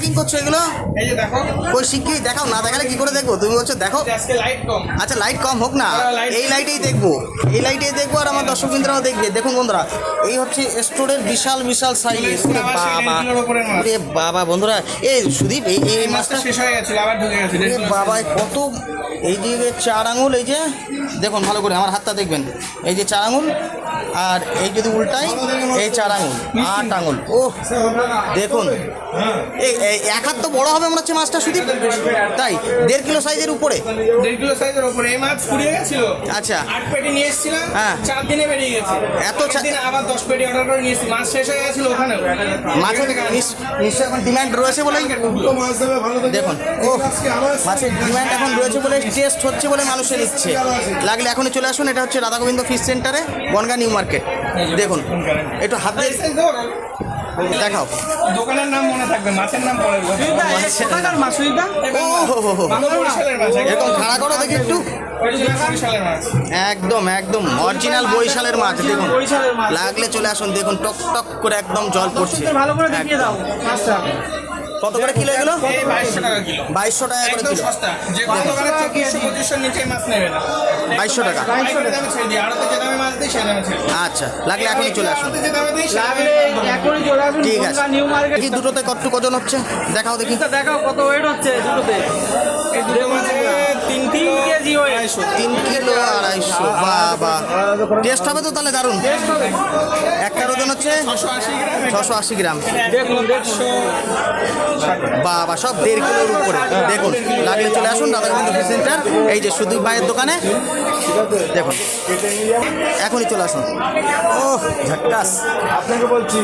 Packing করছো এগুলো? এই যে দেখো, ওই শিগগিরই দেখাও, না দেখালে কি করে দেখবো? তুমি বলছো দেখো। আজকে লাইট কম। আচ্ছা লাইট কম হোক না, এই লাইটেই দেখবো, এই লাইটেই দেখবো, আর আমার দর্শক বিন্দুরাও দেখবে। দেখুন বন্ধুরা, এই হচ্ছে স্টোরের বিশাল বিশাল সাইজ। বাবা রে বাবা বন্ধুরা, এই সুদীপ এই মাছটা শেষ হয়ে গেছিল, আবার ঢুকে গেছে। বাবা কত, এই যে 4 আঙুল, এই যে দেখুন ভালো করে আমার হাতটা দেখবেন, এই যে 4 আঙুল, আর এই যদি উল্টাই এই 4 আঙুল, 8 আঙুল। ও দেখুন, এই এক হাত তো বড় হবে মনে হচ্ছে মাছটা সুদীপ, তাই 1.5 কিলো সাইজের উপরে। 1.5 কিলো সাইজের উপরে এই মাছ ফুরিয়ে গেছিল। আচ্ছা 8 পেটি নিয়ে এসেছিলাম, হ্যাঁ। 4 দিনে বেরিয়ে গেছে। এত দিন আবার 10 পেটি অর্ডার করে নিয়ে এসেছি, মাছ শেষ হয়ে গেছিল ওখানে। মাছের নিশ্চয়ই এখন ডিমান্ড রয়েছে বলেই দেখুন, ও মাছের ডিমান্ড এখন রয়েছে বলে, টেস্ট হচ্ছে বলে মানুষের ইচ্ছে। লাগলে এখনই চলে আসুন, এটা হচ্ছে রাধা গোবিন্দ ফিশ সেন্টারে, বনগাঁ নিউ মার্কেট। দেখুন একটু হাত দিয়ে দেখাও, দোকানের নাম মনে থাকবে, মাছের নাম পরে বলবো। মাছ এরকম খাড়া করো দেখি একটু, বরিশালের মাছ, একদম একদম অরিজিনাল বরিশালের মাছ। দেখুন লাগলে চলে আসুন, দেখুন টক টক করে একদম জল পড়ছে। ভালো করে দেখিয়ে দাও মাছটা। কত করে কিলো এগুলো? 2200 টাকা কিলো, 2200 টাকা করে একদম কিলো। সস্তা। যে কোনো দোকানে 2400-2500 নিচে মাছ নেবে না। 2200 টাকা। পাইকারি দামে ছেড়ে দিই, আড়তে যে দামে মাছ দিই সেই দামে ছেড়ে দিই। আচ্ছা লাগলে এখনই চলে আসুন, আড়তে যে দামে দিই সেই দামে লাগলে এখনই চলে আসুন ঠিক আছে। Bangaon new market. কি দুটোতে কত ওজন হচ্ছে দেখাও দেখি। দেখাও কত ওয়েট হচ্ছে দুটোতে। এই দুটো মাছে 3 কেজি ওয়েট। 3 কিলো 250। বাবা টেস্ট হবে তো তাহলে দারুণ। একটার ওজন হচ্ছে 680 গ্রাম, 680 গ্রাম। দেখুন দেখুন বাবা সব 1.5 কিলোর উপরে। দেখুন লাগলে চলে আসুন রাধা গোবিন্দ ফিশ সেন্টার, এই যে সুদীপ ভাইয়ের দোকানে। দেখুন এখনই চলে আসুন। ও ঝাক্কাস, আপনাকে বলছি